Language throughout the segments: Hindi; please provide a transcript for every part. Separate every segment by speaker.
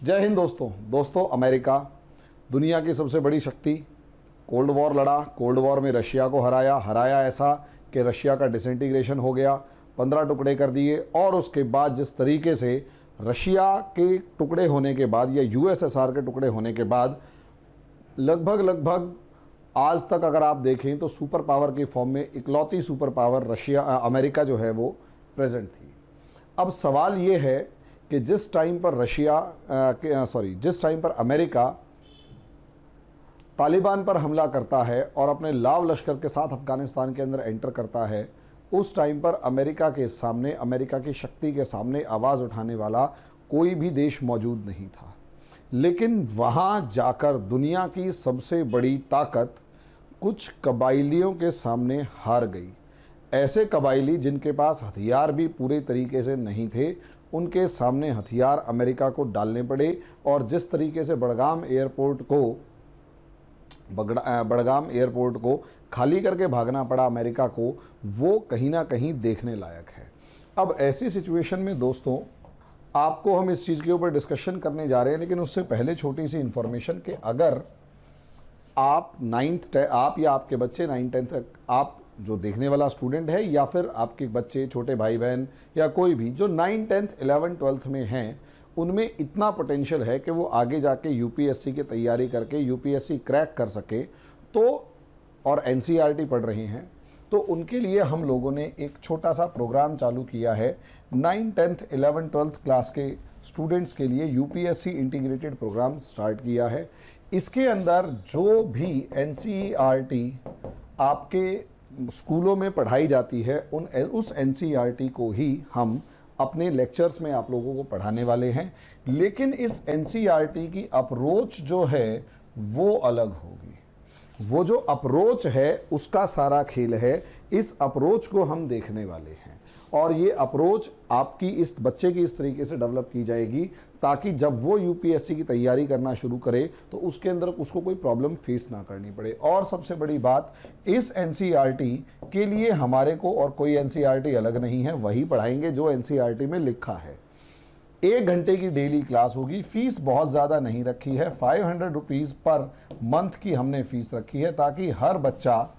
Speaker 1: जय हिंद दोस्तों अमेरिका दुनिया की सबसे बड़ी शक्ति, कोल्ड वॉर लड़ा, कोल्ड वॉर में रशिया को हराया ऐसा कि रशिया का डिसइंटीग्रेशन हो गया, 15 टुकड़े कर दिए। और उसके बाद जिस तरीके से रशिया के टुकड़े होने के बाद या यूएसएसआर के टुकड़े होने के बाद लगभग आज तक अगर आप देखें तो सुपर पावर की फॉर्म में इकलौती सुपर पावर अमेरिका जो है वो प्रेजेंट थी। अब सवाल ये है कि जिस टाइम पर अमेरिका तालिबान पर हमला करता है और अपने लाव लश्कर के साथ अफगानिस्तान के अंदर एंटर करता है, उस टाइम पर अमेरिका के सामने, अमेरिका की शक्ति के सामने आवाज़ उठाने वाला कोई भी देश मौजूद नहीं था। लेकिन वहाँ जाकर दुनिया की सबसे बड़ी ताकत कुछ कबाइलियों के सामने हार गई। ऐसे कबाइली जिनके पास हथियार भी पूरे तरीके से नहीं थे, उनके सामने हथियार अमेरिका को डालने पड़े। और जिस तरीके से बड़गाम एयरपोर्ट को खाली करके भागना पड़ा अमेरिका को, वो कहीं ना कहीं देखने लायक है। अब ऐसी सिचुएशन में दोस्तों आपको हम इस चीज़ के ऊपर डिस्कशन करने जा रहे हैं, लेकिन उससे पहले छोटी सी इन्फॉर्मेशन कि अगर आप या आपके बच्चे 9-10 तक, आप जो देखने वाला स्टूडेंट है या फिर आपके बच्चे, छोटे भाई बहन या कोई भी जो 9, 10th, 11, 12th में हैं, उनमें इतना पोटेंशियल है कि वो आगे जाके यूपीएससी की तैयारी करके यूपीएससी क्रैक कर सके, तो और एनसीईआरटी पढ़ रहे हैं, तो उनके लिए हम लोगों ने एक छोटा सा प्रोग्राम चालू किया है। 9, 10th, 11, 12th क्लास के स्टूडेंट्स के लिए यूपीएससी इंटीग्रेटेड प्रोग्राम स्टार्ट किया है। इसके अंदर जो भी एनसीईआरटी आपके स्कूलों में पढ़ाई जाती है, उस एनसीईआरटी को ही हम अपने लेक्चर्स में आप लोगों को पढ़ाने वाले हैं। लेकिन इस एनसीईआरटी की अप्रोच जो है वो अलग होगी। वो जो अप्रोच है उसका सारा खेल है, इस अप्रोच को हम देखने वाले हैं। और ये अप्रोच आपकी इस बच्चे की इस तरीके से डेवलप की जाएगी ताकि जब वो यूपीएससी की तैयारी करना शुरू करे तो उसके अंदर उसको कोई प्रॉब्लम फेस ना करनी पड़े। और सबसे बड़ी बात, इस एनसीईआरटी के लिए हमारे को और कोई एनसीईआरटी अलग नहीं है, वही पढ़ाएंगे जो एनसीईआरटी में लिखा है। 1 घंटे की डेली क्लास होगी। फीस बहुत ज़्यादा नहीं रखी है, 500 रुपीज़ पर मंथ की हमने फीस रखी है, ताकि हर बच्चा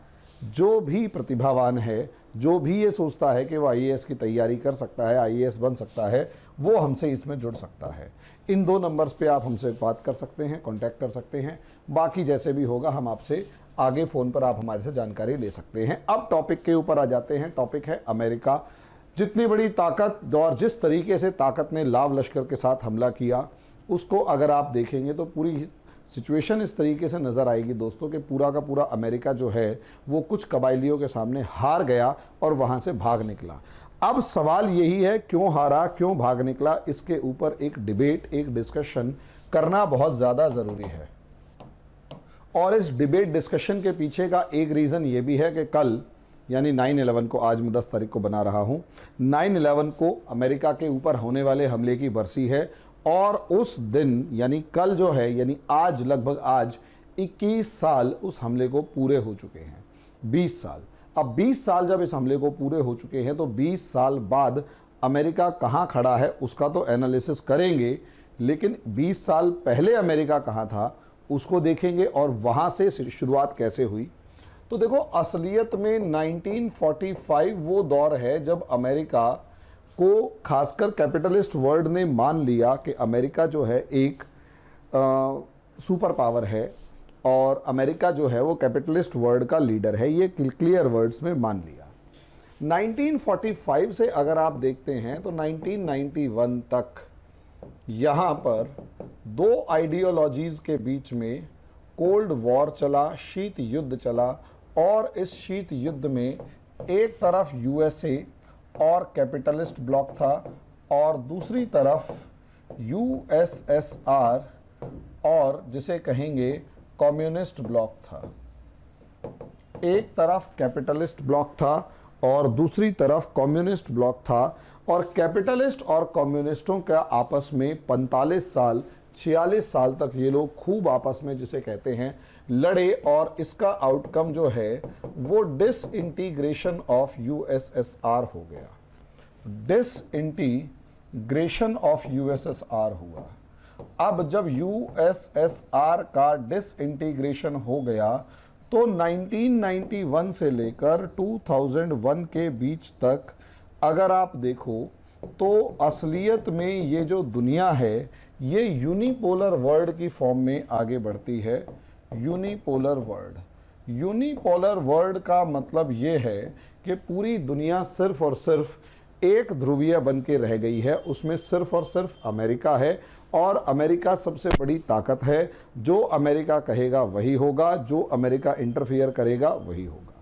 Speaker 1: जो भी प्रतिभावान है, जो भी ये सोचता है कि वो आईएएस की तैयारी कर सकता है, आईएएस बन सकता है, वो हमसे इसमें जुड़ सकता है। इन 2 नंबर्स पे आप हमसे बात कर सकते हैं, कांटेक्ट कर सकते हैं। बाकी जैसे भी होगा हम आपसे आगे फ़ोन पर आप हमारे से जानकारी ले सकते हैं। अब टॉपिक के ऊपर आ जाते हैं। टॉपिक है अमेरिका। जितनी बड़ी ताकत और जिस तरीके से ताकत ने लाव लश्कर के साथ हमला किया, उसको अगर आप देखेंगे तो पूरी सिचुएशन इस तरीके से नज़र आएगी दोस्तों कि पूरा का पूरा अमेरिका जो है वो कुछ कबाइलियों के सामने हार गया और वहाँ से भाग निकला। अब सवाल यही है, क्यों हारा, क्यों भाग निकला? इसके ऊपर एक डिबेट, एक डिस्कशन करना बहुत ज़्यादा ज़रूरी है। और इस डिबेट डिस्कशन के पीछे का एक रीज़न ये भी है कि कल यानी 9/11 को, आज मैं 10 तारीख को बना रहा हूँ, 9/11 को अमेरिका के ऊपर होने वाले हमले की बरसी है। और उस दिन यानी कल जो है, यानी आज, लगभग आज 21 साल उस हमले को पूरे हो चुके हैं। 20 साल। अब 20 साल जब इस हमले को पूरे हो चुके हैं तो 20 साल बाद अमेरिका कहाँ खड़ा है उसका तो एनालिसिस करेंगे, लेकिन 20 साल पहले अमेरिका कहाँ था उसको देखेंगे और वहाँ से शुरुआत कैसे हुई। तो देखो, असलियत में 1945 वो दौर है जब अमेरिका को खासकर कैपिटलिस्ट वर्ल्ड ने मान लिया कि अमेरिका जो है एक सुपर पावर है और अमेरिका जो है वो कैपिटलिस्ट वर्ल्ड का लीडर है। ये क्लियर वर्ड्स में मान लिया। 1945 से अगर आप देखते हैं तो 1991 तक यहाँ पर 2 आइडियोलॉजीज़ के बीच में कोल्ड वॉर चला, शीत युद्ध चला। और इस शीत युद्ध में एक तरफ यूएसए और कैपिटलिस्ट ब्लॉक था और दूसरी तरफ यूएसएसआर और जिसे कहेंगे कम्युनिस्ट ब्लॉक था। एक तरफ कैपिटलिस्ट ब्लॉक था और दूसरी तरफ कम्युनिस्ट ब्लॉक था। और कैपिटलिस्ट और कम्युनिस्टों का आपस में 45 साल, 46 साल तक ये लोग खूब आपस में, जिसे कहते हैं, लड़े। और इसका आउटकम जो है वो डिसइंटीग्रेशन ऑफ यूएसएसआर हो गया। डिसइंटीग्रेशन ऑफ यूएसएसआर हुआ। अब जब यूएसएसआर का डिसइंटीग्रेशन हो गया तो 1991 से लेकर 2001 के बीच तक अगर आप देखो तो असलियत में ये जो दुनिया है ये यूनिपोलर वर्ल्ड की फॉर्म में आगे बढ़ती है। यूनिपोलर वर्ल्ड का मतलब ये है कि पूरी दुनिया सिर्फ और सिर्फ एक ध्रुवीय बन के रह गई है, उसमें सिर्फ और सिर्फ अमेरिका है और अमेरिका सबसे बड़ी ताकत है। जो अमेरिका कहेगा वही होगा, जो अमेरिका इंटरफियर करेगा वही होगा,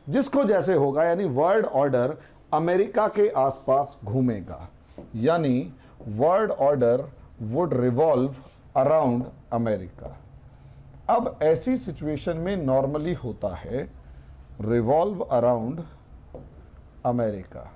Speaker 1: जिसको जैसे होगा, यानी वर्ल्ड ऑर्डर अमेरिका के आसपास घूमेगा, यानी world order would revolve around America. अब ऐसी सिचुएशन में नॉर्मली होता है रिवॉल्व अराउंड अमेरिका,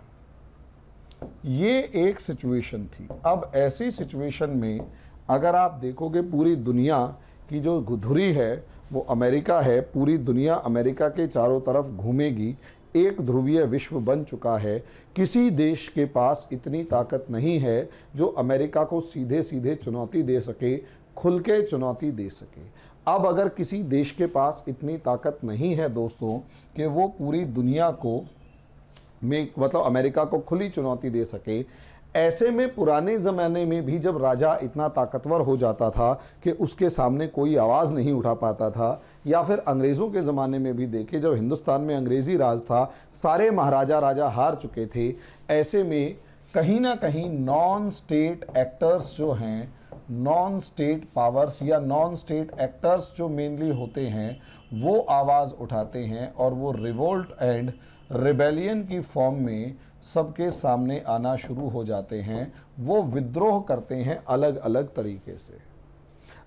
Speaker 1: ये एक सिचुएशन थी। अब ऐसी सिचुएशन में अगर आप देखोगे पूरी दुनिया की जो धुरी है वो अमेरिका है, पूरी दुनिया अमेरिका के चारों तरफ घूमेगी, एक ध्रुवीय विश्व बन चुका है। किसी देश के पास इतनी ताकत नहीं है जो अमेरिका को सीधे सीधे चुनौती दे सके, खुल के चुनौती दे सके। अब अगर किसी देश के पास इतनी ताकत नहीं है दोस्तों कि वो पूरी दुनिया को मतलब अमेरिका को खुली चुनौती दे सके, ऐसे में पुराने ज़माने में भी जब राजा इतना ताकतवर हो जाता था कि उसके सामने कोई आवाज़ नहीं उठा पाता था, या फिर अंग्रेज़ों के ज़माने में भी देखे जब हिंदुस्तान में अंग्रेज़ी राज था, सारे महाराजा राजा हार चुके थे, ऐसे में कहीं ना कहीं नॉन स्टेट एक्टर्स जो हैं, नॉन स्टेट पावर्स या नॉन स्टेट एक्टर्स जो मेनली होते हैं वो आवाज़ उठाते हैं और वो रिवोल्ट एंड रिबेलियन की फॉर्म में सबके सामने आना शुरू हो जाते हैं। वो विद्रोह करते हैं अलग अलग तरीके से।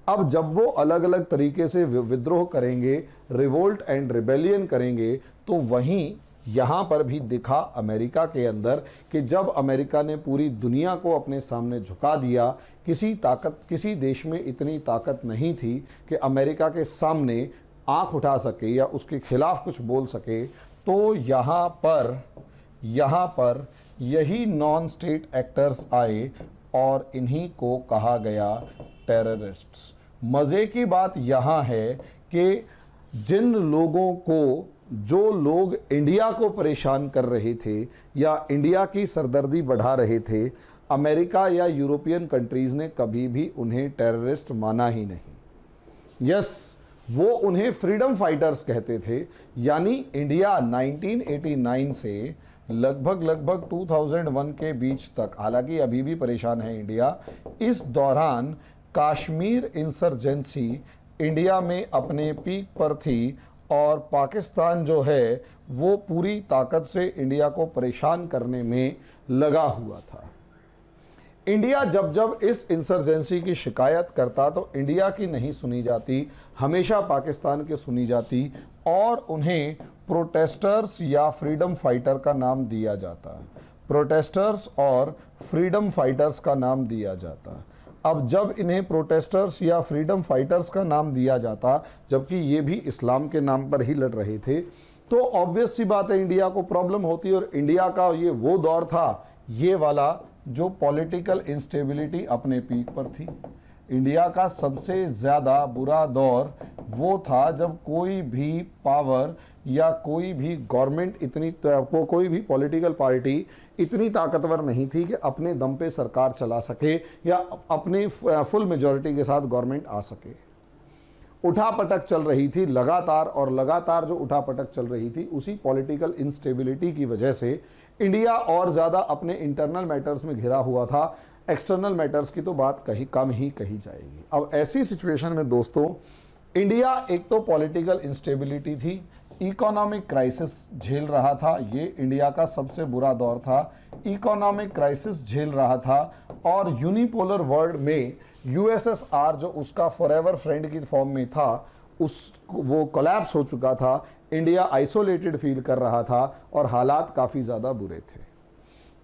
Speaker 1: अब जब वो अलग अलग तरीके से विद्रोह करेंगे, रिवोल्ट एंड रिबेलियन करेंगे, तो वहीं यहाँ पर भी दिखा अमेरिका के अंदर कि जब अमेरिका ने पूरी दुनिया को अपने सामने झुका दिया, किसी देश में इतनी ताकत नहीं थी कि अमेरिका के सामने आंख उठा सके या उसके खिलाफ कुछ बोल सके, तो यहाँ पर यही नॉन स्टेट एक्टर्स आए और इन्हीं को कहा गया टेररिस्ट्स। मज़े की बात यहाँ है कि जिन लोगों को, जो लोग इंडिया को परेशान कर रहे थे या इंडिया की सरदर्दी बढ़ा रहे थे, अमेरिका या यूरोपियन कंट्रीज़ ने कभी भी उन्हें टेररिस्ट माना ही नहीं। यस, वो उन्हें फ्रीडम फाइटर्स कहते थे। यानी इंडिया 1989 से लगभग 2001 के बीच तक, हालांकि अभी भी परेशान है इंडिया, इस दौरान कश्मीर इंसर्जेंसी इंडिया में अपने पीक पर थी और पाकिस्तान जो है वो पूरी ताकत से इंडिया को परेशान करने में लगा हुआ था। इंडिया जब इस इंसर्जेंसी की शिकायत करता तो इंडिया की नहीं सुनी जाती, हमेशा पाकिस्तान की सुनी जाती और उन्हें प्रोटेस्टर्स या फ्रीडम फाइटर का नाम दिया जाता। प्रोटेस्टर्स और फ्रीडम फाइटर्स का नाम दिया जाता। अब जब इन्हें प्रोटेस्टर्स या फ्रीडम फाइटर्स का नाम दिया जाता, जबकि ये भी इस्लाम के नाम पर ही लड़ रहे थे, तो ऑब्वियस सी बात है इंडिया को प्रॉब्लम होती। और इंडिया का ये वो दौर था, ये वाला, जो पॉलिटिकल इंस्टेबिलिटी अपने पीक पर थी। इंडिया का सबसे ज़्यादा बुरा दौर वो था जब कोई भी पावर या कोई भी गवर्नमेंट कोई भी पॉलिटिकल पार्टी इतनी ताकतवर नहीं थी कि अपने दम पे सरकार चला सके या अपनी फुल मेजॉरिटी के साथ गवर्नमेंट आ सके। उठापटक चल रही थी लगातार, और लगातार जो उठापटक चल रही थी उसी पॉलिटिकल इंस्टेबिलिटी की वजह से इंडिया और ज़्यादा अपने इंटरनल मैटर्स में घिरा हुआ था। एक्सटर्नल मैटर्स की तो बात कम ही कही जाएगी। अब ऐसी सिचुएशन में दोस्तों इंडिया एक तो पॉलिटिकल इंस्टेबिलिटी थी, इकोनॉमिक क्राइसिस झेल रहा था, ये इंडिया का सबसे बुरा दौर था। इकोनॉमिक क्राइसिस झेल रहा था और यूनिपोलर वर्ल्ड में यूएसएसआर जो उसका फॉरएवर फ्रेंड की फॉर्म में था, वो कोलैप्स हो चुका था। इंडिया आइसोलेटेड फील कर रहा था और हालात काफ़ी ज़्यादा बुरे थे।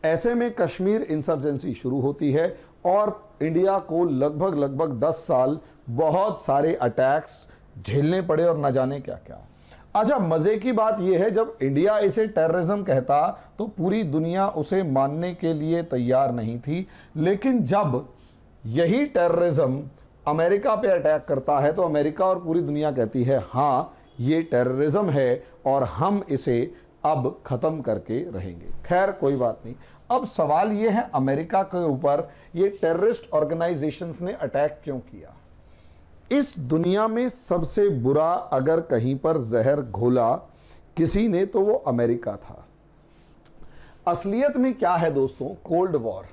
Speaker 1: ऐसे में कश्मीर इंसर्जेंसी शुरू होती है और इंडिया को लगभग 10 साल बहुत सारे अटैक्स झेलने पड़े और न जाने क्या क्या। अच्छा, मज़े की बात यह है, जब इंडिया इसे टेररिज्म कहता तो पूरी दुनिया उसे मानने के लिए तैयार नहीं थी, लेकिन यही टेररिज्म अमेरिका पे अटैक करता है तो अमेरिका और पूरी दुनिया कहती है हाँ ये टेररिज्म है और हम इसे अब खत्म करके रहेंगे। खैर कोई बात नहीं। अब सवाल ये है अमेरिका के ऊपर ये टेररिस्ट ऑर्गेनाइजेशंस ने अटैक क्यों किया। इस दुनिया में सबसे बुरा अगर कहीं पर जहर घोला किसी ने तो वो अमेरिका था। असलियत में क्या है दोस्तों, कोल्ड वॉर।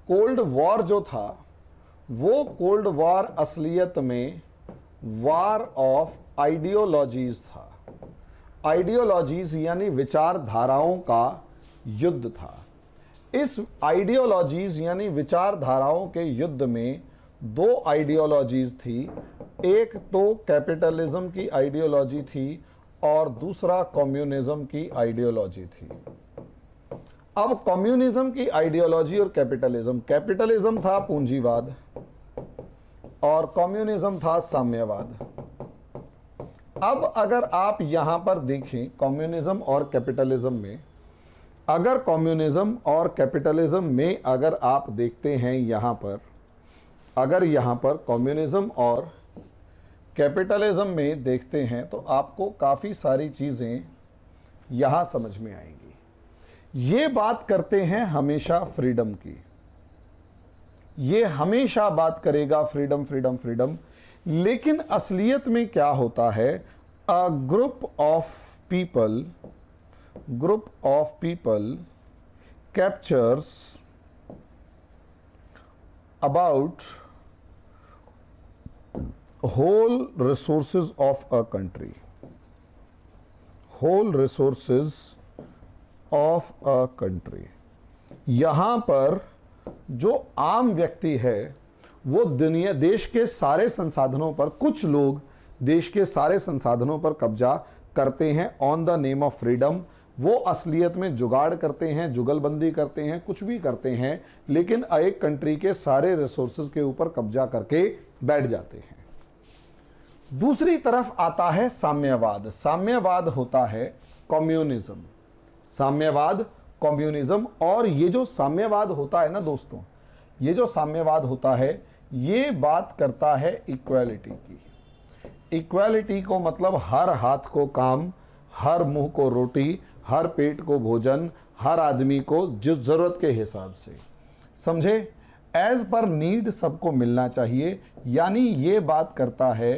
Speaker 1: कोल्ड वॉर जो था वो कोल्ड वॉर असलियत में वार ऑफ आइडियोलॉजीज था। आइडियोलॉजीज यानी विचारधाराओं का युद्ध था। इस आइडियोलॉजीज यानी विचारधाराओं के युद्ध में दो आइडियोलॉजीज थी। एक तो कैपिटलिज्म की आइडियोलॉजी थी और दूसरा कम्युनिज्म की आइडियोलॉजी थी। अब कम्युनिज्म की आइडियोलॉजी और कैपिटलिज्म था पूंजीवाद और कम्युनिज्म था साम्यवाद। अब अगर आप यहां पर देखें कम्युनिज्म और कैपिटलिज्म में, अगर कम्युनिज्म और कैपिटलिज्म में अगर आप देखते हैं यहां पर, अगर यहां पर कम्युनिज्म और कैपिटलिज्म में देखते हैं तो आपको काफ़ी सारी चीज़ें यहाँ समझ में आएंगी। ये बात करते हैं हमेशा फ्रीडम की, ये हमेशा बात करेगा फ्रीडम फ्रीडम फ्रीडम, लेकिन असलियत में क्या होता है, a group of people captures about whole resources of a country, whole resources of a country। यहाँ पर जो आम व्यक्ति है वो देश के सारे संसाधनों पर, कुछ लोग देश के सारे संसाधनों पर कब्जा करते हैं on the name of freedom. वो असलियत में जुगाड़ करते हैं, जुगलबंदी करते हैं, कुछ भी करते हैं, लेकिन एक कंट्री के सारे रिसोर्सेज के ऊपर कब्जा करके बैठ जाते हैं। दूसरी तरफ आता है साम्यवाद। साम्यवाद होता है कम्युनिज्म, साम्यवाद कम्युनिज्म। और ये जो साम्यवाद होता है ना दोस्तों, ये जो साम्यवाद होता है ये बात करता है इक्वालिटी की। इक्वालिटी को मतलब हर हाथ को काम, हर मुंह को रोटी, हर पेट को भोजन, हर आदमी को जिस जरूरत के हिसाब से, समझे, एज पर नीड सबको मिलना चाहिए। यानी ये बात करता है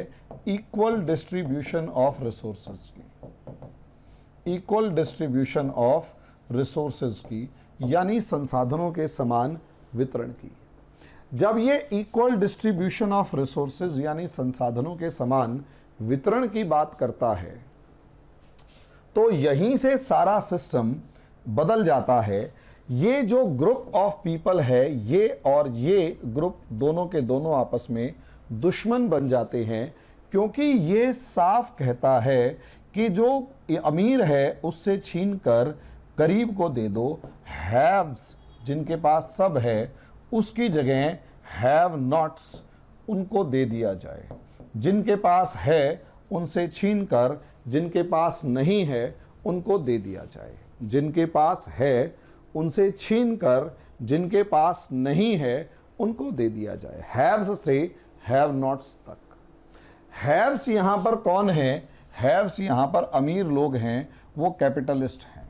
Speaker 1: इक्वल डिस्ट्रीब्यूशन ऑफ रिसोर्सेज की, इक्वल डिस्ट्रीब्यूशन ऑफ रिसोर्सेज की, यानी संसाधनों के समान वितरण की। जब ये इक्वल डिस्ट्रीब्यूशन ऑफ रिसोर्सेज यानी संसाधनों के समान वितरण की बात करता है तो यहीं से सारा सिस्टम बदल जाता है। ये जो ग्रुप ऑफ पीपल है ये और ये ग्रुप दोनों के दोनों आपस में दुश्मन बन जाते हैं, क्योंकि ये साफ कहता है कि जो अमीर है उससे छीनकर गरीब को दे दो, हैव्स जिनके पास सब है उसकी जगह हैव नॉट्स उनको दे दिया जाए। जिनके पास है उनसे छीनकर जिनके पास नहीं है उनको दे दिया जाए। जिनके पास है उनसे छीनकर जिनके पास नहीं है उनको दे दिया जाए। हैव्स से हैव नॉट्स तक। हैव्स यहाँ पर कौन है? हैव्स यहाँ पर अमीर लोग हैं, वो कैपिटलिस्ट हैं।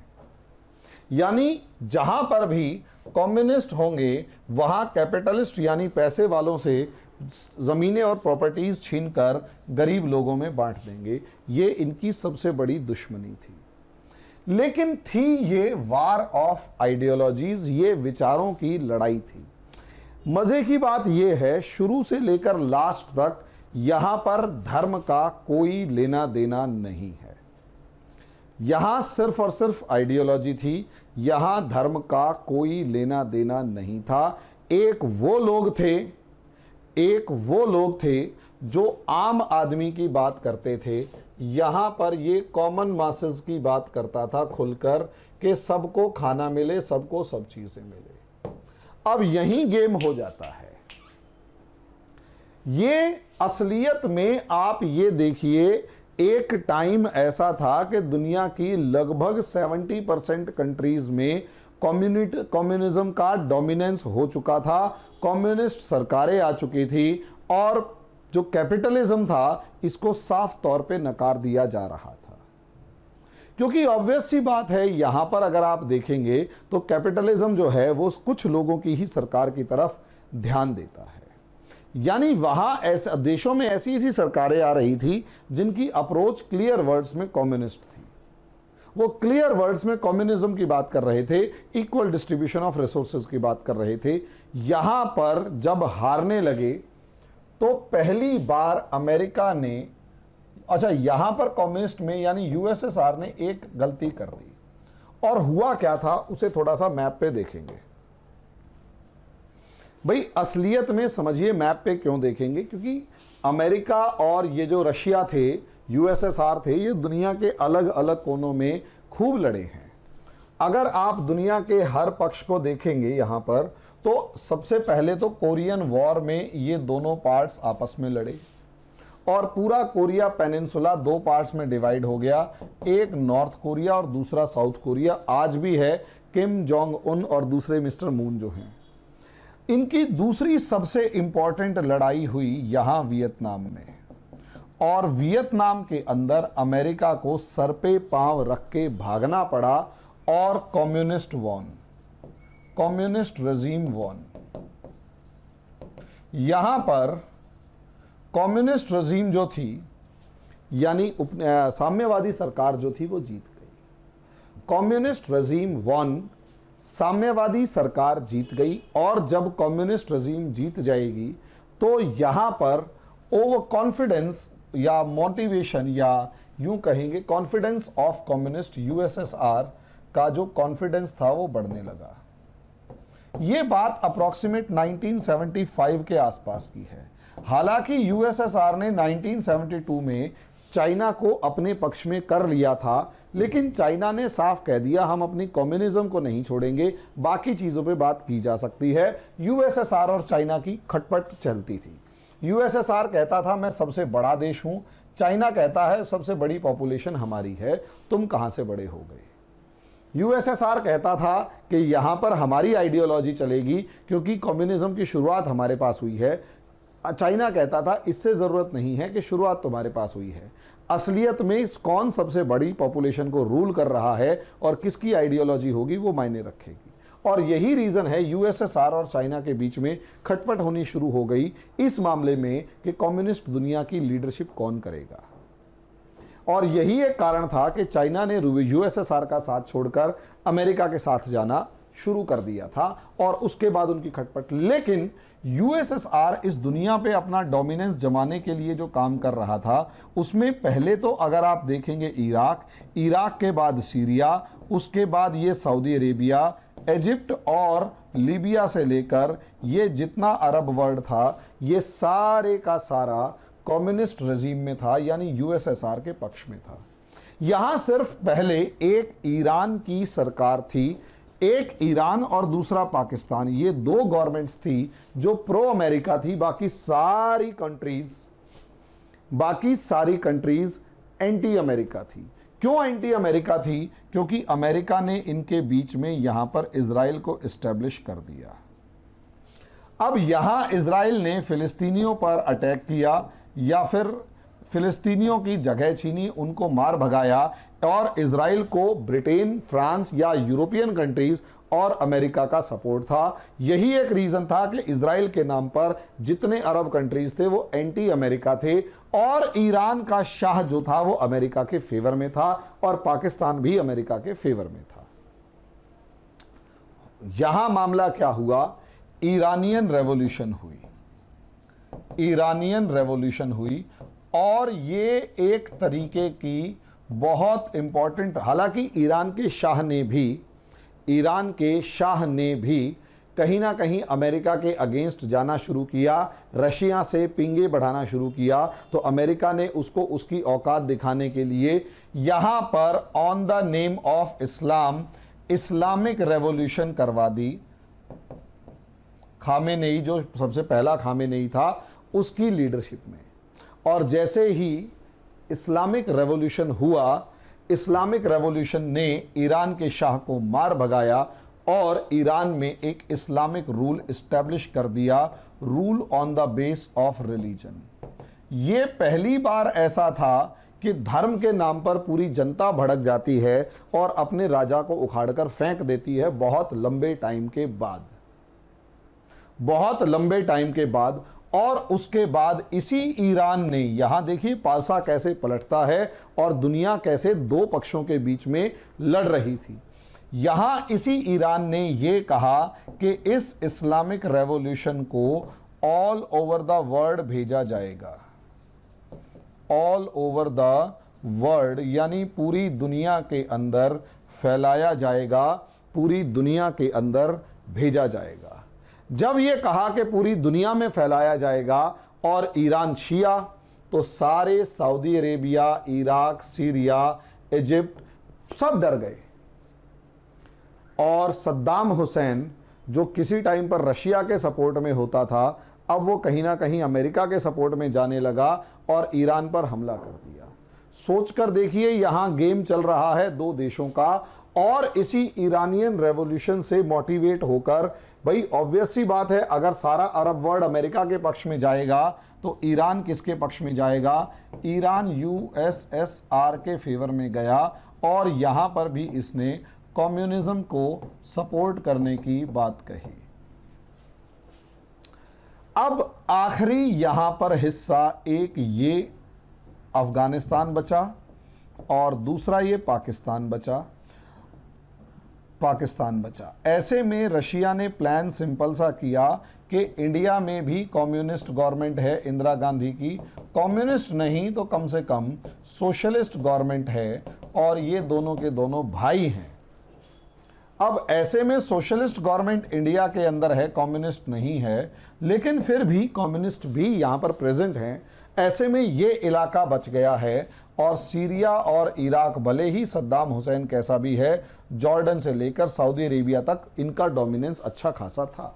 Speaker 1: यानी जहां पर भी कम्युनिस्ट होंगे वहां कैपिटलिस्ट यानी पैसे वालों से ज़मीनें और प्रॉपर्टीज़ छीनकर गरीब लोगों में बांट देंगे। ये इनकी सबसे बड़ी दुश्मनी थी। लेकिन थी ये वार ऑफ आइडियोलॉजीज, ये विचारों की लड़ाई थी। मज़े की बात ये है शुरू से लेकर लास्ट तक यहाँ पर धर्म का कोई लेना देना नहीं है। यहाँ सिर्फ और सिर्फ आइडियोलॉजी थी, यहाँ धर्म का कोई लेना देना नहीं था। एक वो लोग थे जो आम आदमी की बात करते थे, यहाँ पर ये कॉमन मासेस की बात करता था खुलकर कि सबको खाना मिले, सबको सब चीज़ें मिले। अब यही गेम हो जाता है। ये असलियत में आप ये देखिए, एक टाइम ऐसा था कि दुनिया की लगभग 70% कंट्रीज में कम्युनिज्म का डोमिनेंस हो चुका था, कम्युनिस्ट सरकारें आ चुकी थी और जो कैपिटलिज्म था इसको साफ तौर पे नकार दिया जा रहा था। क्योंकि ऑब्वियस सी बात है, यहां पर अगर आप देखेंगे तो कैपिटलिज्म जो है वो कुछ लोगों की ही सरकार की तरफ ध्यान देता है। यानी वहां ऐसे देशों में ऐसी ऐसी सरकारें आ रही थी जिनकी अप्रोच क्लियर वर्ड्स में कम्युनिस्ट थी। वो क्लियर वर्ड्स में कम्युनिज्म की बात कर रहे थे, इक्वल डिस्ट्रीब्यूशन ऑफ रिसोर्सेज की बात कर रहे थे। यहां पर जब हारने लगे तो पहली बार अमेरिका ने, अच्छा यहां पर कम्युनिस्ट में यानी यूएसएसआर ने एक गलती कर दी, और हुआ क्या था उसे थोड़ा सा मैप पे देखेंगे। भाई असलियत में समझिए मैप पे क्यों देखेंगे, क्योंकि अमेरिका और ये जो रशिया थे, यूएसएसआर थे, ये दुनिया के अलग अलग कोनों में खूब लड़े हैं। अगर आप दुनिया के हर पक्ष को देखेंगे यहां पर, तो सबसे पहले तो कोरियन वॉर में ये दोनों पार्ट्स आपस में लड़े और पूरा कोरिया पेनिनसुला दो पार्ट्स में डिवाइड हो गया, एक नॉर्थ कोरिया और दूसरा साउथ कोरिया। आज भी है किम जोंग उन और दूसरे मिस्टर मून जो हैं। इनकी दूसरी सबसे इंपॉर्टेंट लड़ाई हुई यहां वियतनाम में, और वियतनाम के अंदर अमेरिका को सर पे पांव रख के भागना पड़ा और कम्युनिस्ट वॉन, कम्युनिस्ट रजीम वॉन। यहां पर कम्युनिस्ट रजीम जो थी यानी साम्यवादी सरकार जो थी वो जीत गई। कम्युनिस्ट रजीम वॉन, साम्यवादी सरकार जीत गई। और जब कम्युनिस्ट रजीम जीत जाएगी तो यहां पर ओवर कॉन्फिडेंस या मोटिवेशन या यूं कहेंगे कॉन्फिडेंस ऑफ कम्युनिस्ट यूएसएसआर का जो कॉन्फिडेंस था वो बढ़ने लगा। ये बात अप्रॉक्सीमेट 1975 के आसपास की है। हालांकि यूएसएसआर ने 1972 में चाइना को अपने पक्ष में कर लिया था, लेकिन चाइना ने साफ कह दिया हम अपनी कम्युनिज्म को नहीं छोड़ेंगे, बाकी चीजों पे बात की जा सकती है। यूएसएसआर और चाइना की खटपट चलती थी। यूएसएसआर कहता था मैं सबसे बड़ा देश हूं, चाइना कहता है सबसे बड़ी पॉपुलेशन हमारी है, तुम कहां से बड़े हो गए। यूएसएसआर कहता था कि यहां पर हमारी आइडियोलॉजी चलेगी क्योंकि कम्युनिज्म की शुरुआत हमारे पास हुई है। चाइना कहता था इससे जरूरत नहीं है कि शुरुआत तुम्हारे पास हुई है, असलियत में कौन सबसे बड़ी पॉपुलेशन को रूल कर रहा है और किसकी आइडियोलॉजी होगी वो मायने रखेगी। और यही रीजन है यूएसएसआर और चाइना के बीच में खटपट होनी शुरू हो गई इस मामले में कि कम्युनिस्ट दुनिया की लीडरशिप कौन करेगा। और यही एक कारण था कि चाइना ने यूएसएसआर का साथ छोड़कर अमेरिका के साथ जाना शुरू कर दिया था और उसके बाद उनकी खटपट। लेकिन यूएसएसआर इस दुनिया पे अपना डोमिनेंस जमाने के लिए जो काम कर रहा था उसमें पहले तो अगर आप देखेंगे इराक के बाद सीरिया, उसके बाद ये सऊदी अरेबिया, इजिप्ट और लीबिया से लेकर ये जितना अरब वर्ल्ड था ये सारे का सारा कम्युनिस्ट रजीम में था, यानी यूएसएसआर के पक्ष में था। यहां सिर्फ पहले एक ईरान की सरकार थी, एक ईरान और दूसरा पाकिस्तान, ये दो गवर्नमेंट्स थी जो प्रो अमेरिका थी। बाकी सारी कंट्रीज एंटी अमेरिका थी। क्यों एंटी अमेरिका थी? क्योंकि अमेरिका ने इनके बीच में यहां पर इजराइल को एस्टेब्लिश कर दिया। अब यहां इजराइल ने फिलिस्तीनियों पर अटैक किया या फिर फिलिस्तीनियों की जगह छीनी, उनको मार भगाया, और इजराइल को ब्रिटेन, फ्रांस या यूरोपियन कंट्रीज और अमेरिका का सपोर्ट था। यही एक रीजन था कि इजराइल के नाम पर जितने अरब कंट्रीज थे वो एंटी अमेरिका थे, और ईरान का शाह जो था वो अमेरिका के फेवर में था और पाकिस्तान भी अमेरिका के फेवर में था। यहां मामला क्या हुआ? ईरानियन रेवोल्यूशन हुई और ये एक तरीके की बहुत इंपॉर्टेंट, हालांकि ईरान के शाह ने भी कहीं ना कहीं अमेरिका के अगेंस्ट जाना शुरू किया, रशिया से पिंगे बढ़ाना शुरू किया, तो अमेरिका ने उसको उसकी औकात दिखाने के लिए यहां पर on the name of Islam Islamic revolution करवा दी। खामेनेई, जो सबसे पहला खामेनेई था, उसकी लीडरशिप में। और जैसे ही इस्लामिक रेवोल्यूशन हुआ, इस्लामिक रेवोल्यूशन ने ईरान के शाह को मार भगाया और ईरान में एक इस्लामिक रूल इस्टेब्लिश कर दिया, rule on the base of religion. ये पहली बार ऐसा था कि धर्म के नाम पर पूरी जनता भड़क जाती है और अपने राजा को उखाड़कर फेंक देती है, बहुत लंबे टाइम के बाद, बहुत लंबे टाइम के बाद। और उसके बाद इसी ईरान ने, यहां देखिए पासा कैसे पलटता है और दुनिया कैसे दो पक्षों के बीच में लड़ रही थी। यहां इसी ईरान ने यह कहा कि इस इस्लामिक रेवोल्यूशन को ऑल ओवर द वर्ल्ड भेजा जाएगा, ऑल ओवर द वर्ल्ड, यानी पूरी दुनिया के अंदर फैलाया जाएगा, पूरी दुनिया के अंदर भेजा जाएगा। जब ये कहा कि पूरी दुनिया में फैलाया जाएगा और ईरान शिया, तो सारे Saudi Arabia, Iraq, Syria, Egypt सब डर गए। और सद्दाम हुसैन जो किसी टाइम पर रशिया के सपोर्ट में होता था, अब वो कहीं ना कहीं अमेरिका के सपोर्ट में जाने लगा और ईरान पर हमला कर दिया। सोचकर देखिए, यहां गेम चल रहा है दो देशों का। और इसी ईरानियन रेवोल्यूशन से मोटिवेट होकर, भाई ऑब्वियस सी बात है, अगर सारा अरब वर्ल्ड अमेरिका के पक्ष में जाएगा तो ईरान किसके पक्ष में जाएगा? ईरान यूएसएसआर के फेवर में गया और यहां पर भी इसने कम्युनिज्म को सपोर्ट करने की बात कही। अब आखिरी यहां पर हिस्सा, एक ये अफगानिस्तान बचा और दूसरा ये पाकिस्तान बचा। ऐसे में रशिया ने प्लान सिंपल सा किया कि इंडिया में भी कम्युनिस्ट गवर्नमेंट है इंदिरा गांधी की, कम्युनिस्ट नहीं तो कम से कम सोशलिस्ट गवर्नमेंट है और ये दोनों के दोनों भाई हैं। अब ऐसे में सोशलिस्ट गवर्नमेंट इंडिया के अंदर है, कम्युनिस्ट नहीं है, लेकिन फिर भी कम्युनिस्ट भी यहाँ पर प्रेजेंट हैं। ऐसे में ये इलाका बच गया है और सीरिया और इराक, भले ही सद्दाम हुसैन कैसा भी है, जॉर्डन से लेकर सऊदी अरेबिया तक इनका डोमिनेंस अच्छा खासा था।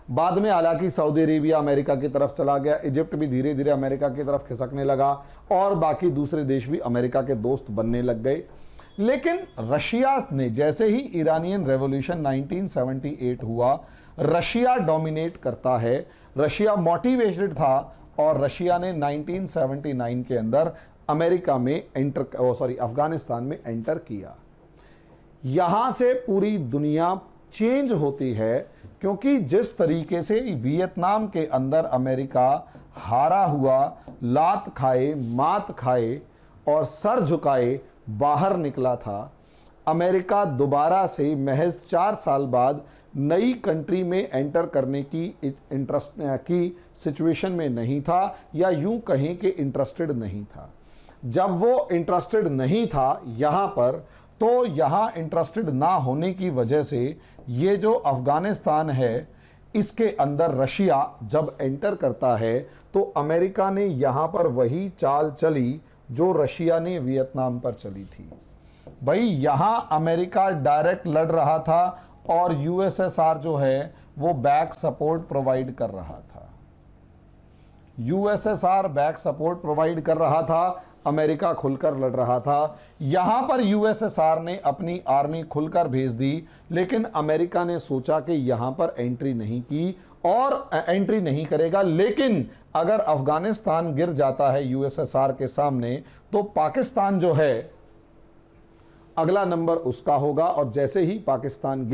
Speaker 1: बाद में हालांकि सऊदी अरेबिया अमेरिका की तरफ चला गया, इजिप्ट भी धीरे धीरे अमेरिका की तरफ खिसकने लगा और बाकी दूसरे देश भी अमेरिका के दोस्त बनने लग गए। लेकिन रशिया ने, जैसे ही ईरानियन रेवोल्यूशन 1978 हुआ, रशिया डोमिनेट करता है, रशिया मोटिवेटेड था और रशिया ने 1979 के अंदर अमेरिका में अफगानिस्तान में एंटर किया। यहां से पूरी दुनिया चेंज होती है, क्योंकि जिस तरीके से वियतनाम के अंदर अमेरिका हारा हुआ, लात खाए, मात खाए और सर झुकाए बाहर निकला था, अमेरिका दोबारा से महज 4 साल बाद नई कंट्री में एंटर करने की इंटरेस्ट की सिचुएशन में नहीं था, या यूं कहें कि इंटरेस्टेड नहीं था। जब वो इंटरेस्टेड नहीं था यहाँ पर, तो यहाँ इंटरेस्टेड ना होने की वजह से ये जो अफगानिस्तान है, इसके अंदर रशिया जब एंटर करता है तो अमेरिका ने यहाँ पर वही चाल चली जो रशिया ने वियतनाम पर चली थी। भाई यहाँ अमेरिका डायरेक्ट लड़ रहा था और यूएसएसआर जो है वो बैक सपोर्ट प्रोवाइड कर रहा था। यूएसएसआर बैक सपोर्ट प्रोवाइड कर रहा था, अमेरिका खुलकर लड़ रहा था। यहां पर यूएसएसआर ने अपनी आर्मी खुलकर भेज दी, लेकिन अमेरिका ने सोचा कि यहां पर एंट्री नहीं की और एंट्री नहीं करेगा। लेकिन अगर अफगानिस्तान गिर जाता है यूएसएसआर के सामने, तो पाकिस्तान जो है अगला नंबर उसका होगा। और जैसे ही पाकिस्तान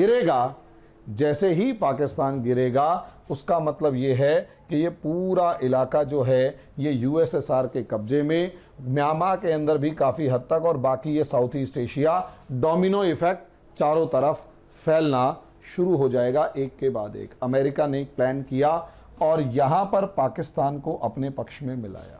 Speaker 1: गिरेगा, उसका मतलब ये है कि ये पूरा इलाका जो है ये यूएसएसआर के कब्जे में, म्यांमार के अंदर भी काफ़ी हद तक, और बाकी ये south east Asia, domino effect चारों तरफ फैलना शुरू हो जाएगा एक के बाद एक। अमेरिका ने एक प्लान किया और यहाँ पर पाकिस्तान को अपने पक्ष में मिलाया।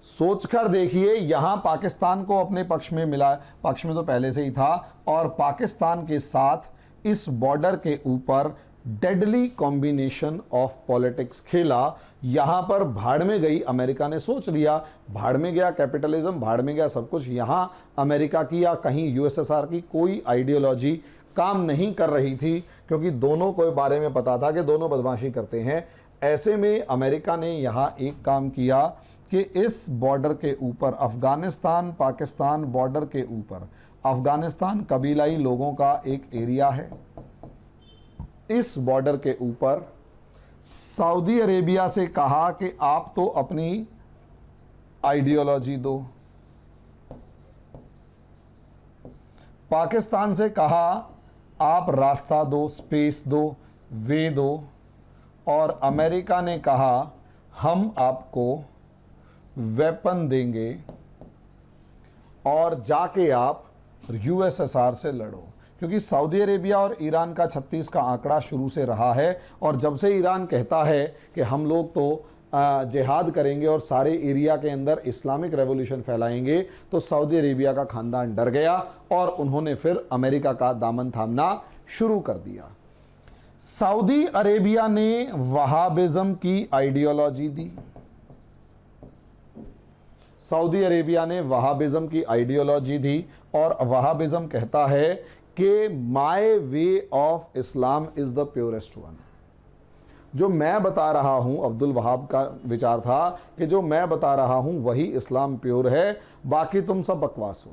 Speaker 1: सोचकर देखिए, यहां पाकिस्तान को अपने पक्ष में मिला, पक्ष में तो पहले से ही था, और पाकिस्तान के साथ इस बॉर्डर के ऊपर डेडली कॉम्बिनेशन ऑफ पॉलिटिक्स खेला। यहां पर भाड़ में गई, अमेरिका ने सोच लिया, भाड़ में गया कैपिटलिज्म, भाड़ में गया सब कुछ। यहां अमेरिका की या कहीं यूएसएसआर की कोई आइडियोलॉजी काम नहीं कर रही थी, क्योंकि दोनों को बारे में पता था कि दोनों बदमाशी करते हैं। ऐसे में अमेरिका ने यहां एक काम किया कि इस बॉर्डर के ऊपर, अफगानिस्तान पाकिस्तान बॉर्डर के ऊपर, अफगानिस्तान कबीलाई लोगों का एक एरिया है। इस बॉर्डर के ऊपर सऊदी अरेबिया से कहा कि आप तो अपनी आइडियोलॉजी दो, पाकिस्तान से कहा आप रास्ता दो, स्पेस दो, वे दो, और अमेरिका ने कहा हम आपको वेपन देंगे और जाके आप यूएसएसआर से लड़ो। क्योंकि सऊदी अरेबिया और ईरान का 36 का आंकड़ा शुरू से रहा है, और जब से ईरान कहता है कि हम लोग तो जिहाद करेंगे और सारे एरिया के अंदर इस्लामिक रेवोल्यूशन फैलाएंगे, तो सऊदी अरेबिया का खानदान डर गया और उन्होंने फिर अमेरिका का दामन थामना शुरू कर दिया। सऊदी अरेबिया ने वहाबिज्म की आइडियोलॉजी दी। सऊदी अरेबिया ने वहाबिज्म की आइडियोलॉजी दी, और वहाबिज्म कहता है कि my way of Islam is the purest one. जो मैं बता रहा हूं, अब्दुल वहाब का विचार था कि जो मैं बता रहा हूं वही इस्लाम प्योर है, बाकी तुम सब बकवास हो।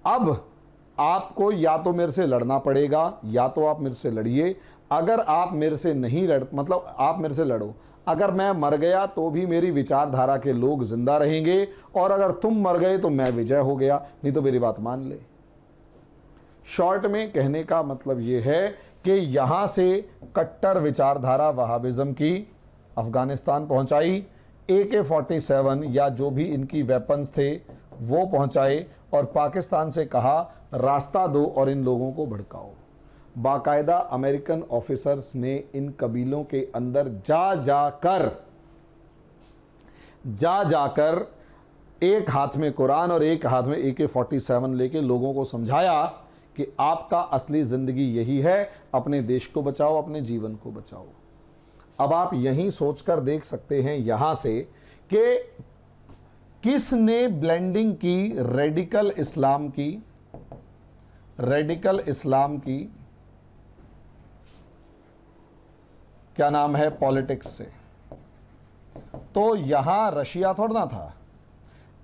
Speaker 1: अब आपको या तो मेरे से लड़ना पड़ेगा, या तो आप मेरे से लड़िए। अगर आप मेरे से नहीं लड़, मतलब आप मेरे से लड़ो, अगर मैं मर गया तो भी मेरी विचारधारा के लोग जिंदा रहेंगे, और अगर तुम मर गए तो मैं विजय हो गया, नहीं तो मेरी बात मान ले। शॉर्ट में कहने का मतलब यह है कि यहां से कट्टर विचारधारा वहाबिज्म की अफगानिस्तान पहुंचाई, AK-47 या जो भी इनकी वेपन्स थे वो पहुंचाए, और पाकिस्तान से कहा रास्ता दो और इन लोगों को भड़काओ। बाकायदा अमेरिकन ऑफिसर्स ने इन कबीलों के अंदर जा जाकर एक हाथ में कुरान और एक हाथ में AK-47 लेके लोगों को समझाया कि आपका असली जिंदगी यही है, अपने देश को बचाओ, अपने जीवन को बचाओ। अब आप यहीं सोचकर देख सकते हैं यहां से कि किसने ब्लेंडिंग की रेडिकल इस्लाम की क्या नाम है, पॉलिटिक्स से। तो यहां रशिया थोड़ा ना था,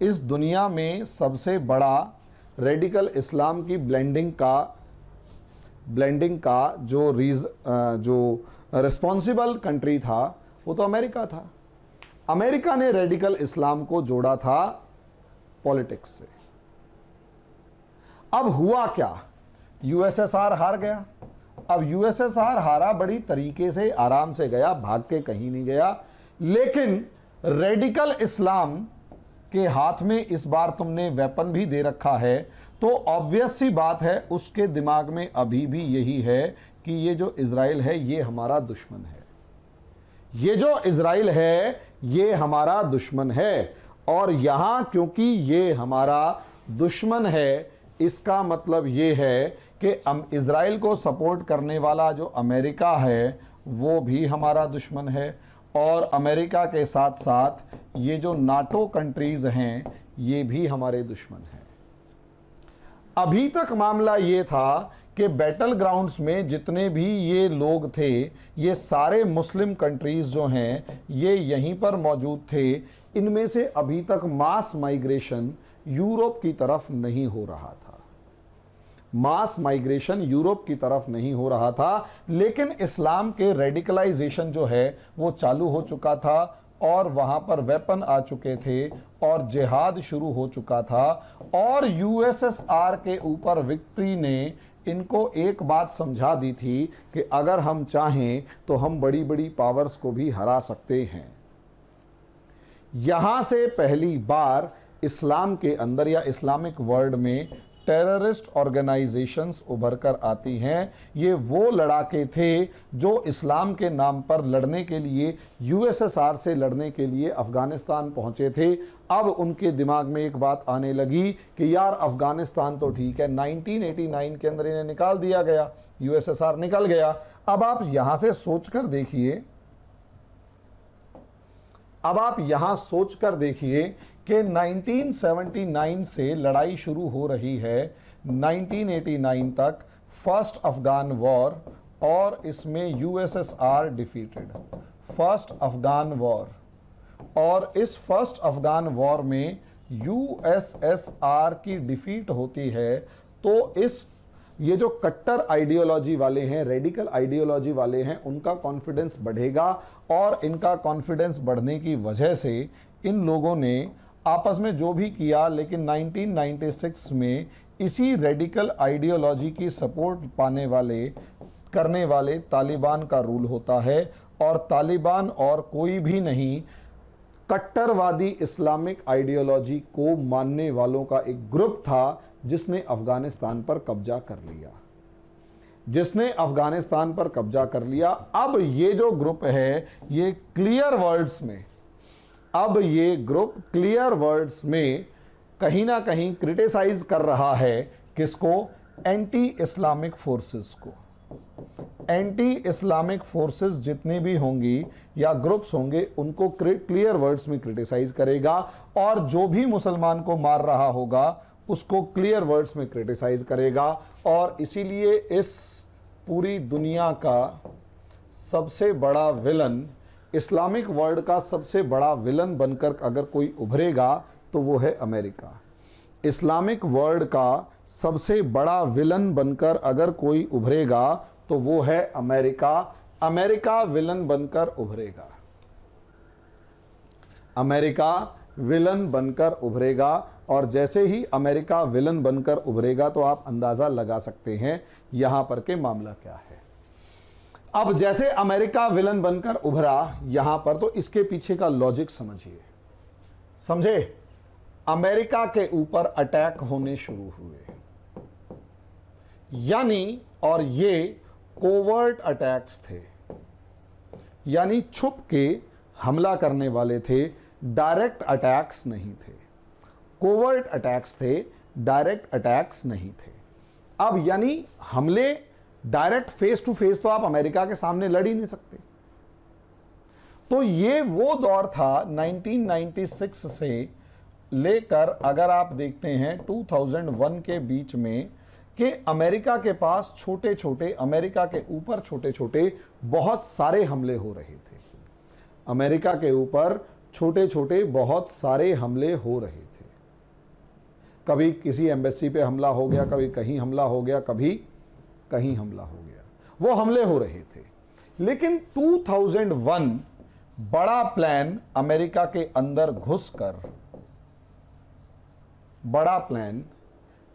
Speaker 1: इस दुनिया में सबसे बड़ा रेडिकल इस्लाम की ब्लेंडिंग का जो रिस्पॉन्सिबल कंट्री था वो तो अमेरिका था। अमेरिका ने रेडिकल इस्लाम को जोड़ा था पॉलिटिक्स से। अब हुआ क्या, यूएसएसआर हार गया। अब यूएसएसआर हारा, बड़ी तरीके से आराम से गया, भाग के कहीं नहीं गया, लेकिन रेडिकल इस्लाम के हाथ में इस बार तुमने वेपन भी दे रखा है, तो ऑब्वियस सी बात है उसके दिमाग में अभी भी यही है कि ये जो इजराइल है ये हमारा दुश्मन है, ये जो इजराइल है ये हमारा दुश्मन है। और यहां क्योंकि ये हमारा दुश्मन है, इसका मतलब ये है कि इजराइल को सपोर्ट करने वाला जो अमेरिका है वो भी हमारा दुश्मन है, और अमेरिका के साथ साथ ये जो नाटो कंट्रीज हैं ये भी हमारे दुश्मन हैं। अभी तक मामला ये था कि बैटल ग्राउंड्स में जितने भी ये लोग थे, ये सारे मुस्लिम कंट्रीज जो हैं ये यहीं पर मौजूद थे। इनमें से अभी तक मास माइग्रेशन यूरोप की तरफ नहीं हो रहा था, मास माइग्रेशन यूरोप की तरफ नहीं हो रहा था, लेकिन इस्लाम के रेडिकलाइजेशन जो है वो चालू हो चुका था, और वहां पर वेपन आ चुके थे, और जिहाद शुरू हो चुका था। और यूएसएसआर के ऊपर विक्ट्री ने इनको एक बात समझा दी थी कि अगर हम चाहें तो हम बड़ी बड़ी पावर्स को भी हरा सकते हैं। यहां से पहली बार इस्लाम के अंदर या इस्लामिक वर्ल्ड में टेररिस्ट ऑर्गेनाइजेशंस उभर कर आती हैं। ये वो लड़ाके थे जो इस्लाम के नाम पर लड़ने के लिए, यूएसएसआर से लड़ने के लिए अफगानिस्तान पहुंचे थे। अब उनके दिमाग में एक बात आने लगी कि यार अफगानिस्तान तो ठीक है, 1989 के अंदर इन्हें निकाल दिया गया, यूएसएसआर निकल गया। अब आप यहां से सोचकर देखिए, अब आप यहां सोचकर देखिए कि 1979 से लड़ाई शुरू हो रही है 1989 तक, फर्स्ट अफगान वॉर, और इसमें USSR defeated, first Afghan war. और इस फर्स्ट अफगान वॉर में यूएसएसआर की डिफीट होती है तो ये जो कट्टर आइडियोलॉजी वाले हैं, रेडिकल आइडियोलॉजी वाले हैं, उनका कॉन्फिडेंस बढ़ेगा और इनका कॉन्फिडेंस बढ़ने की वजह से इन लोगों ने आपस में जो भी किया, लेकिन 1996 में इसी रेडिकल आइडियोलॉजी की सपोर्ट करने वाले तालिबान का रूल होता है। और तालिबान और कोई भी नहीं, कट्टरवादी इस्लामिक आइडियोलॉजी को मानने वालों का एक ग्रुप था जिसने अफगानिस्तान पर कब्जा कर लिया। अब ये जो ग्रुप है, ये क्लियर वर्ड्स में कहीं ना कहीं क्रिटिसाइज कर रहा है किसको? एंटी इस्लामिक फोर्सेस को। एंटी इस्लामिक फोर्सेस जितनी भी होंगी या ग्रुप्स होंगे, उनको क्लियर वर्ड्स में क्रिटिसाइज करेगा, और जो भी मुसलमान को मार रहा होगा उसको क्लियर वर्ड्स में क्रिटिसाइज करेगा। और इसीलिए इस पूरी दुनिया का सबसे बड़ा विलन, इस्लामिक वर्ल्ड का सबसे बड़ा विलन बनकर अगर कोई उभरेगा तो वो है अमेरिका। इस्लामिक वर्ल्ड का सबसे बड़ा विलन बनकर अगर कोई उभरेगा तो वो है अमेरिका। अमेरिका विलन बनकर उभरेगा। और जैसे ही अमेरिका विलन बनकर उभरेगा तो आप अंदाजा लगा सकते हैं यहां पर के मामला क्या है। अब जैसे अमेरिका विलन बनकर उभरा यहां पर, तो इसके पीछे का लॉजिक समझे। अमेरिका के ऊपर अटैक होने शुरू हुए, यानी, और ये कोवर्ट अटैक्स थे, यानी छुप के हमला करने वाले थे, डायरेक्ट अटैक्स नहीं थे। कोवर्ट अटैक्स थे, डायरेक्ट अटैक्स नहीं थे। अब यानी हमले डायरेक्ट फेस टू फेस तो आप अमेरिका के सामने लड़ ही नहीं सकते। तो ये वो दौर था 1996 से लेकर, अगर आप देखते हैं 2001 के बीच में, कि अमेरिका के पास अमेरिका के ऊपर छोटे छोटे बहुत सारे हमले हो रहे थे। अमेरिका के ऊपर छोटे छोटे बहुत सारे हमले हो रहे थे। कभी किसी एम्बेसी पे हमला हो गया, कभी कहीं हमला हो गया, कभी कहीं हमला हो गया, वो हमले हो रहे थे। लेकिन 2001 बड़ा प्लान अमेरिका के अंदर घुसकर, बड़ा प्लान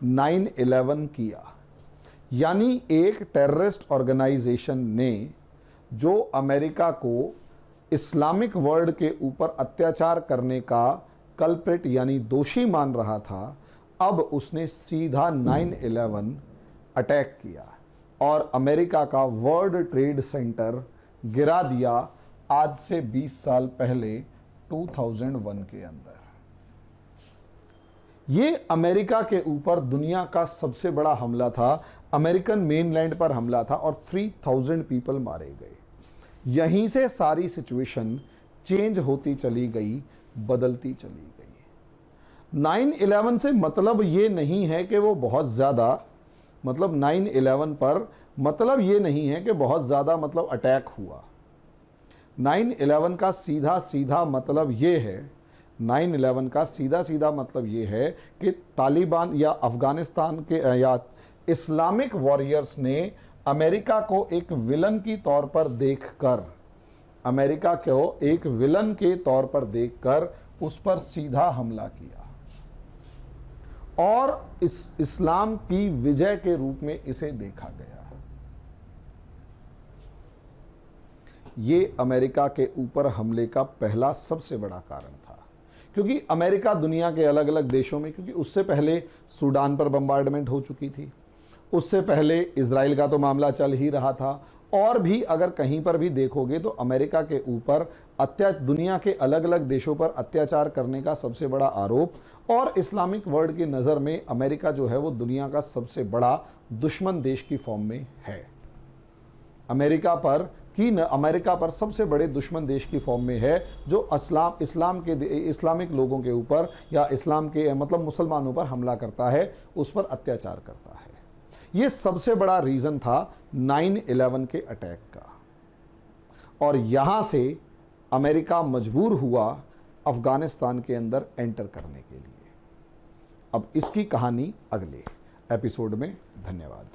Speaker 1: 9/11 किया। यानी एक टेररिस्ट ऑर्गेनाइजेशन ने जो अमेरिका को इस्लामिक वर्ल्ड के ऊपर अत्याचार करने का कल्प्रिट यानी दोषी मान रहा था, अब उसने सीधा 9/11 अटैक किया और अमेरिका का वर्ल्ड ट्रेड सेंटर गिरा दिया आज से 20 साल पहले 2001 के अंदर। ये अमेरिका के ऊपर दुनिया का सबसे बड़ा हमला था। अमेरिकन मेनलैंड पर हमला था और 3000 पीपल मारे गए। यहीं से सारी सिचुएशन चेंज होती चली गई, बदलती चली गई। 9/11 से मतलब ये नहीं है कि वो बहुत ज़्यादा, मतलब 9/11 पर मतलब ये नहीं है कि बहुत ज़्यादा मतलब अटैक हुआ। 9/11 का सीधा सीधा मतलब ये है, 9/11 का सीधा सीधा मतलब ये है कि तालिबान या अफगानिस्तान के या इस्लामिक वॉरियर्स ने अमेरिका को एक विलन की तौर पर देखकर, अमेरिका को एक विलन के तौर पर देखकर उस पर सीधा हमला किया और इस्लाम की विजय के रूप में इसे देखा गया। ये अमेरिका के ऊपर हमले का पहला सबसे बड़ा कारण था, क्योंकि अमेरिका दुनिया के अलग अलग देशों में, क्योंकि उससे पहले सूडान पर बम्बार्डमेंट हो चुकी थी, उससे पहले इजराइल का तो मामला चल ही रहा था, और भी अगर कहीं पर भी देखोगे तो अमेरिका के ऊपर दुनिया के अलग अलग देशों पर अत्याचार करने का सबसे बड़ा आरोप, और इस्लामिक वर्ल्ड की नज़र में अमेरिका जो है वो दुनिया का सबसे बड़ा दुश्मन देश की फॉर्म में है। अमेरिका पर सबसे बड़े दुश्मन देश की फॉर्म में है, जो इस्लामिक लोगों के ऊपर या इस्लाम के मतलब मुसलमानों पर हमला करता है, उस पर अत्याचार करता है। ये सबसे बड़ा रीज़न था 9/11 के अटैक का, और यहाँ से अमेरिका मजबूर हुआ अफगानिस्तान के अंदर एंटर करने के लिए। अब इसकी कहानी अगले एपिसोड में। धन्यवाद।